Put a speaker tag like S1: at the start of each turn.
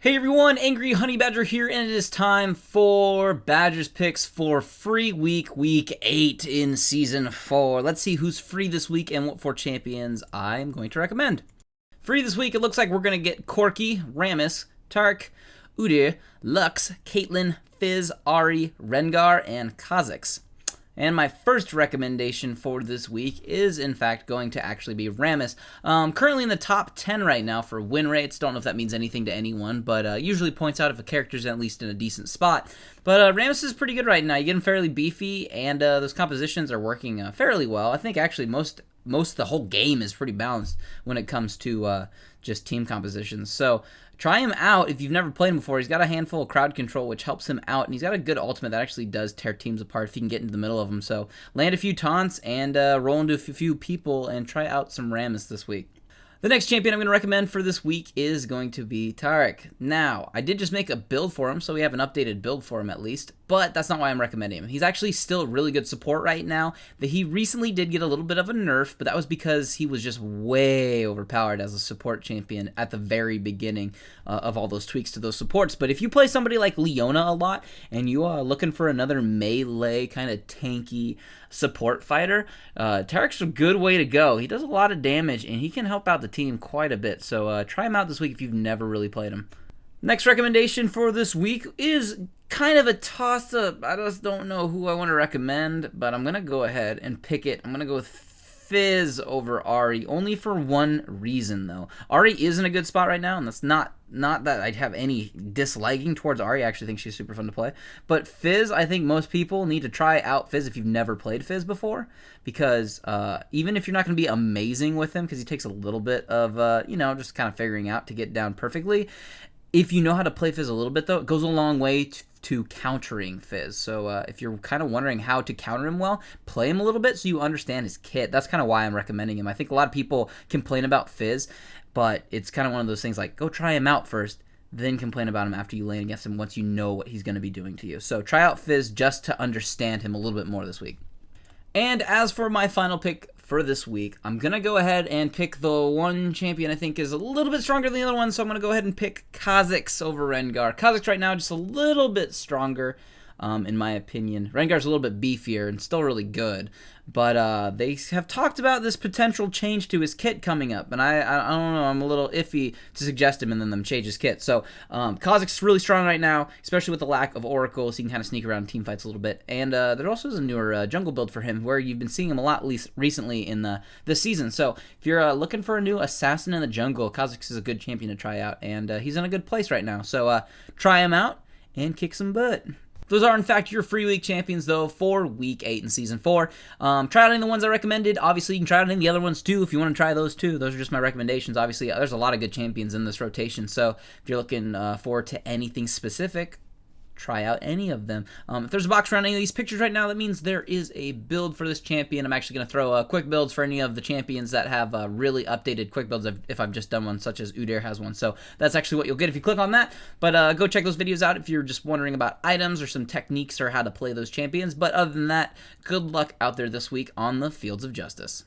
S1: Hey everyone, AngryHoneyBadger here, and it is time for Badgers picks for free week 8 in season 4. Let's see who's free this week and what 4 champions I'm going to recommend. Free this week, it looks like we're going to get Corky, Rammus, Tareq, Udyr, Lux, Caitlyn, Fizz, Ari, Rengar, and Khazix. And my first recommendation for this week is, in fact, going to actually be Rammus. Currently in the top 10 right now for win rates. Don't know if that means anything to anyone, but usually points out if a character's at least in a decent spot. But Rammus is pretty good right now. You get him fairly beefy, and those compositions are working fairly well. I think actually most of the whole game is pretty balanced when it comes to just team compositions. So try him out if you've never played him before. He's got a handful of crowd control, which helps him out, and he's got a good ultimate that actually does tear teams apart if you can get into the middle of them. So land a few taunts and roll into a few people and try out some Rammus this week. The next champion I'm going to recommend for this week is going to be Tareq. Now, I did just make a build for him, so we have an updated build for him at least, but that's not why I'm recommending him. He's actually still really good support right now. He recently did get a little bit of a nerf, but that was because he was just way overpowered as a support champion at the very beginning of all those tweaks to those supports. But if you play somebody like Leona a lot, and you are looking for another melee kind of tanky support fighter, Tareq's a good way to go. He does a lot of damage, and he can help out the team quite a bit. So try him out this week if you've never really played him. Next recommendation for this week is kind of a toss-up. I just don't know who I want to recommend, but I'm going to go ahead and pick it. I'm going to go with Fizz over Ari, only for one reason, though. Ari is in a good spot right now, and that's not that I'd have any disliking towards Ari. I actually think she's super fun to play. But Fizz, I think most people need to try out Fizz if you've never played Fizz before, because even if you're not going to be amazing with him, because he takes a little bit of, just kind of figuring out to get down perfectly, if you know how to play Fizz a little bit, though, it goes a long way to countering Fizz. So if you're kind of wondering how to counter him well, play him a little bit so you understand his kit. That's kind of why I'm recommending him. I think a lot of people complain about Fizz, but it's kind of one of those things like, go try him out first, then complain about him after you lane against him once you know what he's going to be doing to you. So try out Fizz just to understand him a little bit more this week. And as for my final pick for this week, I'm going to go ahead and pick the one champion I think is a little bit stronger than the other one, so I'm going to go ahead and pick Khazix over Rengar. Khazix right now just a little bit stronger, in my opinion. Rengar's a little bit beefier and still really good, but they have talked about this potential change to his kit coming up, and I don't know, I'm a little iffy to suggest him and then them change his kit. So Khazix is really strong right now, especially with the lack of Oracle, so he can kind of sneak around team fights a little bit. And there also is a newer jungle build for him where you've been seeing him a lot recently in this season. So if you're looking for a new assassin in the jungle, Khazix is a good champion to try out, and he's in a good place right now. So try him out and kick some butt. Those are, in fact, your free week champions, though, for week 8 in season 4. Try out any of the ones I recommended. Obviously, you can try out any of the other ones, too, if you want to try those, too. Those are just my recommendations. Obviously, there's a lot of good champions in this rotation, so if you're looking forward to anything specific, try out any of them. If there's a box around any of these pictures right now, that means there is a build for this champion. I'm actually going to throw quick builds for any of the champions that have really updated quick builds if I've just done one, such as Udyr has one. So that's actually what you'll get if you click on that. But go check those videos out if you're just wondering about items or some techniques or how to play those champions. But other than that, good luck out there this week on the Fields of Justice.